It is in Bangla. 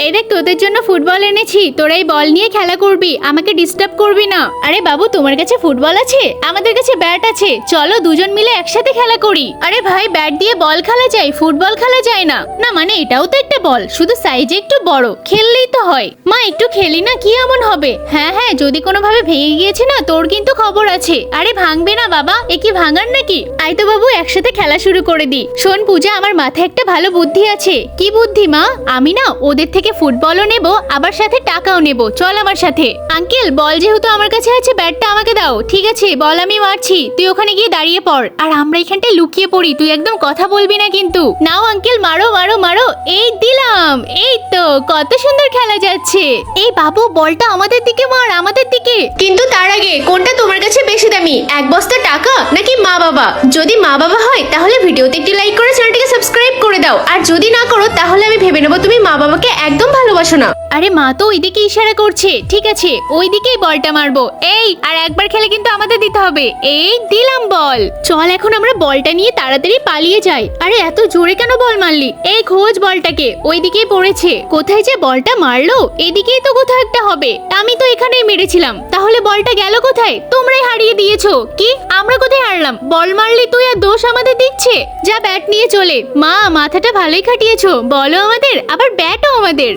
এই দেখ তোদের জন্য ফুটবল এনেছি, তোরা এই বল নিয়ে খেলা করবি, আমাকে ডিস্টার্ব করবি না। আরে বাবু তোমার কাছে ফুটবল আছে, আমাদের কাছে ব্যাট আছে, চলো দুজন মিলে একসাথে খেলা করি। আরে ভাই ব্যাট দিয়ে বল খেলা যায়, ফুটবল খেলা যায় না? না মানে এটাও তো একটা বল, শুধু সাইজে একটু বড়, খেললেই তো হয়। মা একটু খেলি না, কি এমন হবে? হ্যাঁ হ্যাঁ, যদি কোনোভাবে ভেঙে গিয়েছে না তোর কিন্তু খবর আছে। আরে ভাঙবে না বাবা, এ কি ভাঙার নাকি? আই তো বাবু একসাথে খেলা শুরু করে দি। শোন পূজা, আমার মাথায় একটা ভালো বুদ্ধি আছে। কি বুদ্ধি মা? আমি না ওদের থেকে ফুটবলও নেব, আবার সাথে টাকাও নেব, চল আমার সাথে। আঙ্কেল বল যেহেতু আমার কাছে আছে, ব্যাটটা আমাকে দাও। ঠিক আছে বল আমি মারছি, তুই ওখানে গিয়ে দাঁড়িয়ে পড়, আর আমরা এখানটায় লুকিয়ে পড়ি, তুই একদম কথা বলবি না কিন্তু। নাও আঙ্কেল মারো মারো মারো, এই দিলাম। এই তো কত সুন্দর খেলা যাচ্ছে। এই বাবু বলটা আমাদের দিকে মার, আমাদের দিকে। কিন্তু তার আগে কোনটা তোমার কাছে বেশি দামি, এক বস্তা টাকা নাকি মা বাবা? যদি মা বাবা হয় তাহলে ভিডিওতে একটি লাইক করে চ্যানেলটিকে সাবস্ক্রাইব করে দাও, আর যদি না করো তাহলে আমি ভেবে নেবো তুমি মা বাবাকে একদম ভালোবাসো না। আরে মা তো ওইদিকে ইশারা করছে, ঠিক আছে ওইদিকেই বলটা মারবো। এই আর একবার খেলে কিন্তু আমাদের দিতে হবে। এই দিলাম বল। চল এখন আমরা বলটা নিয়ে তাড়াতাড়ি পালিয়ে যাই। আরে এত জোরে কেন বল মারলি? এই খোঁজ বলটাকে, ওইদিকেই পড়েছে। কোথায় যে বলটা মারলো? এদিকেই তো কোথাও একটা হবে, আমি তো এখানেই মেরেছিলাম, তাহলে বলটা গেল কোথায়? তোমরাই হারিয়ে দিয়েছো। কি আমরা কোথায় হারলাম? বল মারলি তুই আর দোষ আমাদের দিচ্ছে। যা ব্যাট নিয়ে চলে। মা মাথাটা ভালোই খাটিয়েছো, বলো আমাদের, আবার ব্যাটও আমাদের।